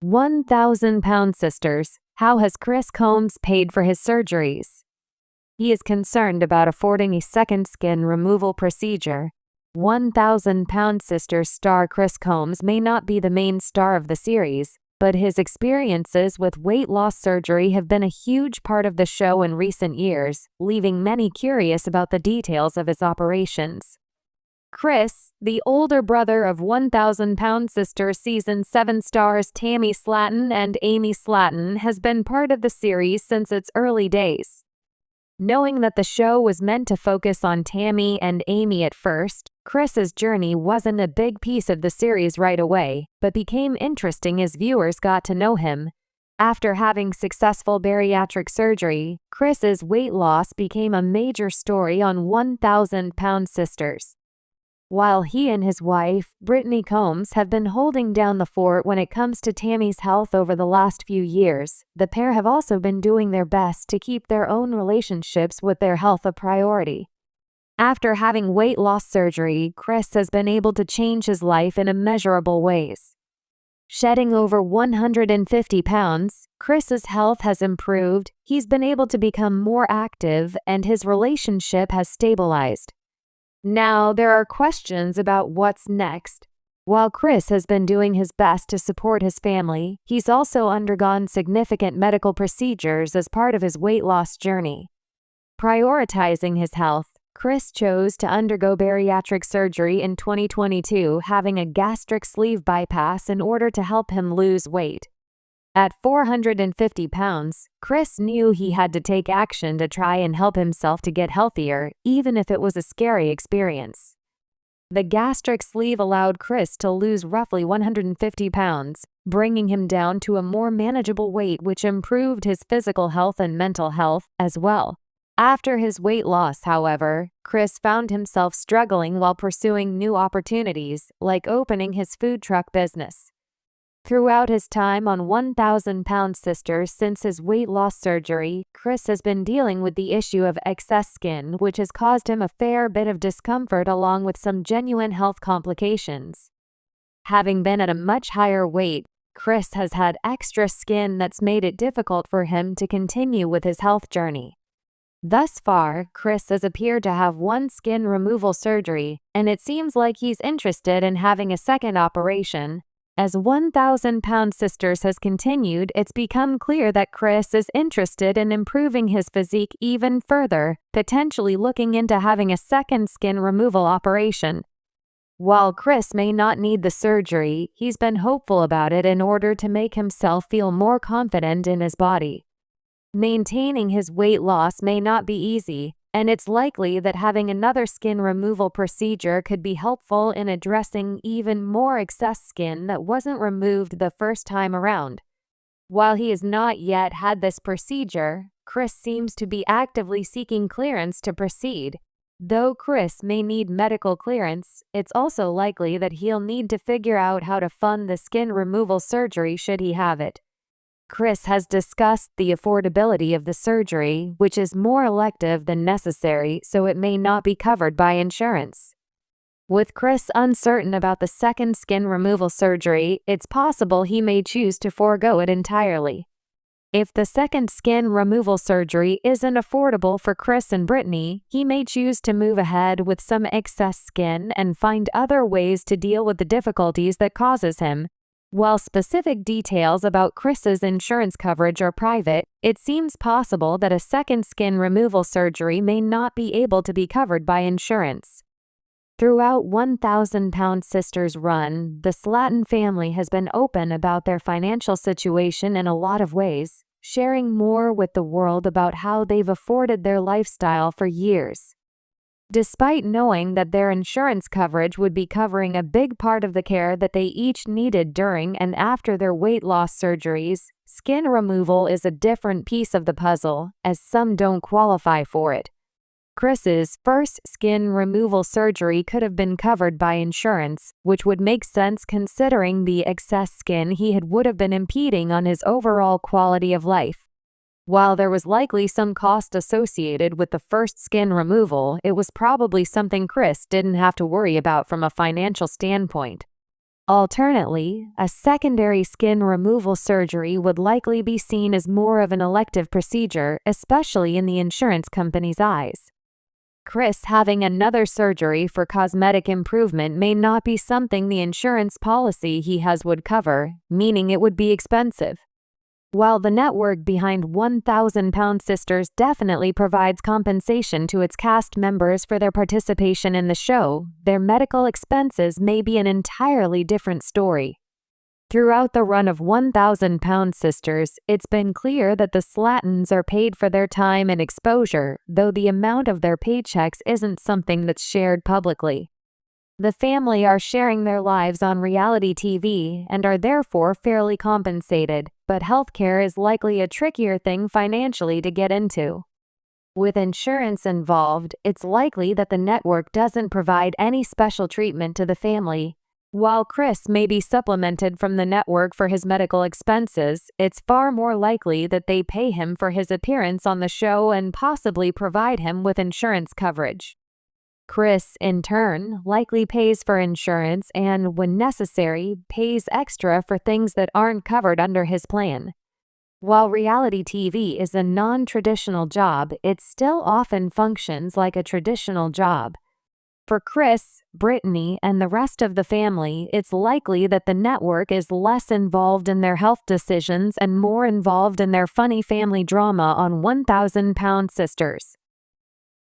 1,000-pound sisters. How has Chris Combs paid for his surgeries? He is concerned about affording a second skin removal procedure. 1,000-pound sisters star Chris Combs may not be the main star of the series, but his experiences with weight loss surgery have been a huge part of the show in recent years, leaving many curious about the details of his operations. Chris, the older brother of 1,000-pound sisters Season 7 stars Tammy Slaton and Amy Slaton, has been part of the series since its early days. Knowing that the show was meant to focus on Tammy and Amy at first, Chris's journey wasn't a big piece of the series right away, but became interesting as viewers got to know him. After having successful bariatric surgery, Chris's weight loss became a major story on 1,000-pound sisters. While he and his wife, Brittany Combs, have been holding down the fort when it comes to Tammy's health over the last few years, the pair have also been doing their best to keep their own relationships with their health a priority. After having weight loss surgery, Chris has been able to change his life in immeasurable ways. Shedding over 150 pounds, Chris's health has improved, he's been able to become more active, and his relationship has stabilized. Now, there are questions about what's next. While Chris has been doing his best to support his family, he's also undergone significant medical procedures as part of his weight loss journey. Prioritizing his health, Chris chose to undergo bariatric surgery in 2022, having a gastric sleeve bypass in order to help him lose weight. At 450 pounds, Chris knew he had to take action to try and help himself to get healthier, even if it was a scary experience. The gastric sleeve allowed Chris to lose roughly 150 pounds, bringing him down to a more manageable weight, which improved his physical health and mental health as well. After his weight loss, however, Chris found himself struggling while pursuing new opportunities, like opening his food truck business. Throughout his time on 1,000-pound sisters since his weight loss surgery, Chris has been dealing with the issue of excess skin, which has caused him a fair bit of discomfort along with some genuine health complications. Having been at a much higher weight, Chris has had extra skin that's made it difficult for him to continue with his health journey. Thus far, Chris has appeared to have one skin removal surgery, and it seems like he's interested in having a second operation. As 1,000-pound sisters has continued, it's become clear that Chris is interested in improving his physique even further, potentially looking into having a second skin removal operation. While Chris may not need the surgery, he's been hopeful about it in order to make himself feel more confident in his body. Maintaining his weight loss may not be easy, and it's likely that having another skin removal procedure could be helpful in addressing even more excess skin that wasn't removed the first time around. While he has not yet had this procedure, Chris seems to be actively seeking clearance to proceed. Though Chris may need medical clearance, it's also likely that he'll need to figure out how to fund the skin removal surgery should he have it. Chris has discussed the affordability of the surgery, which is more elective than necessary, so it may not be covered by insurance. With Chris uncertain about the second skin removal surgery, it's possible he may choose to forego it entirely. If the second skin removal surgery isn't affordable for Chris and Brittany, he may choose to move ahead with some excess skin and find other ways to deal with the difficulties that causes him. While specific details about Chris's insurance coverage are private, it seems possible that a second skin removal surgery may not be able to be covered by insurance. Throughout 1,000-pound sisters run, the Slaton family has been open about their financial situation in a lot of ways, sharing more with the world about how they've afforded their lifestyle for years. Despite knowing that their insurance coverage would be covering a big part of the care that they each needed during and after their weight loss surgeries, skin removal is a different piece of the puzzle, as some don't qualify for it. Chris's first skin removal surgery could have been covered by insurance, which would make sense considering the excess skin would have been impeding on his overall quality of life. While there was likely some cost associated with the first skin removal, it was probably something Chris didn't have to worry about from a financial standpoint. Alternately, a secondary skin removal surgery would likely be seen as more of an elective procedure, especially in the insurance company's eyes. Chris having another surgery for cosmetic improvement may not be something the insurance policy he has would cover, meaning it would be expensive. While the network behind 1,000-Pound Sisters definitely provides compensation to its cast members for their participation in the show, their medical expenses may be an entirely different story. Throughout the run of 1,000-Pound Sisters, it's been clear that the Slattons are paid for their time and exposure, though the amount of their paychecks isn't something that's shared publicly. The family are sharing their lives on reality TV and are therefore fairly compensated, but healthcare is likely a trickier thing financially to get into. With insurance involved, it's likely that the network doesn't provide any special treatment to the family. While Chris may be supplemented from the network for his medical expenses, it's far more likely that they pay him for his appearance on the show and possibly provide him with insurance coverage. Chris, in turn, likely pays for insurance and, when necessary, pays extra for things that aren't covered under his plan. While reality TV is a non-traditional job, it still often functions like a traditional job. For Chris, Brittany, and the rest of the family, it's likely that the network is less involved in their health decisions and more involved in their funny family drama on 1,000-Pound Sisters.